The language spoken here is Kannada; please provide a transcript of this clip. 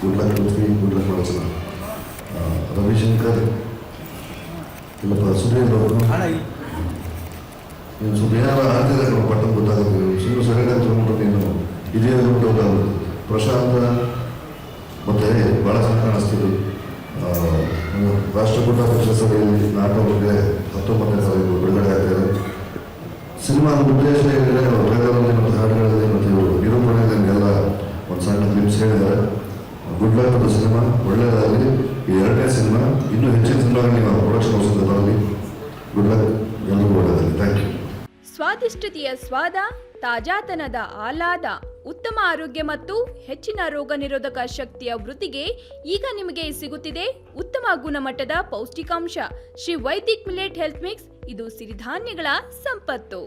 ಗುಡ್ ಲಕ್ ಪೃಥ್ವಿ, ಗುಡ್ ಲಕ್ ರಚನ. ರವಿಶಂಕರ್ ಇಲ್ಲಪ್ಪ ಸುಧೀರ್ ಅವರು ನೀನು ಸುಧೀರ್ ಆಡ್ತಿದ್ದಾರೆ ಪಟ್ಟಣ ಗೊತ್ತಾಗುತ್ತೆ. ಸುಮ್ಮನೆ ಸರಿಯಾಗಿ ತೊಗೊಂಡು ನೀನು ಇದೇ ಗೊತ್ತಾಗುತ್ತೆ. ಪ್ರಶಾಂತ್ ಮತ್ತು ಭಾಳ ಚೆನ್ನಾಗಿ ಕಾಣಿಸ್ತಿದ್ದು ರಾಷ್ಟ್ರಕೂಟ ಪ್ರಶಸ್ತಿಯಲ್ಲಿ ನಾಟಕ ಬಗ್ಗೆ 19ನೇ ತಾರೀಕು ಬಿಡುಗಡೆ ಆಗ್ತಾರೆ. ಸಿನಿಮಾದ ಉದ್ದೇಶ ಏನಿದೆ ವೇದದಲ್ಲಿ ಮತ್ತು ಹಾಡುಗಳಲ್ಲಿ ಮತ್ತು ನಿರೂಪಣೆಗಳಿಗೆಲ್ಲ ಒಂದು ಸಣ್ಣ ಕ್ಲಿಪ್ಸ್ ಹೇಳಿದ್ದಾರೆ. ಗುಡ್ ಲಕ್ ಅಂತ ಸಿನಿಮಾ ಒಳ್ಳೆಯದಾಗಲಿ. ಈ 2ನೇ ಸಿನಿಮಾ ಇನ್ನೂ ಹೆಚ್ಚಿನ ಸಿನಿಮಾಗಳು ನೀವು ಪ್ರೊಡಕ್ಷನ್ ಹೌಸಿಂದ ಬರಲಿ. ಗುಡ್ ಲಕ್, ಎಲ್ಲರಿಗೂ ಒಳ್ಳೆಯದಾಗಲಿ. Thank you. ಸ್ವಾದಿಷ್ಟತೆಯ ಸ್ವಾದ, ತಾಜಾತನದ ಆಹ್ಲಾದ, ಉತ್ತಮ ಆರೋಗ್ಯ ಮತ್ತು ಹೆಚ್ಚಿನ ರೋಗ ನಿರೋಧಕ ಶಕ್ತಿಯ ವೃದ್ಧಿಗೆ ಈಗ ನಿಮಗೆ ಸಿಗುತ್ತಿದೆ ಉತ್ತಮ ಗುಣಮಟ್ಟದ ಪೌಷ್ಟಿಕಾಂಶ Shri Vaidik millet health mix. ಇದು ಸಿರಿಧಾನ್ಯಗಳ ಸಂಪತ್ತು.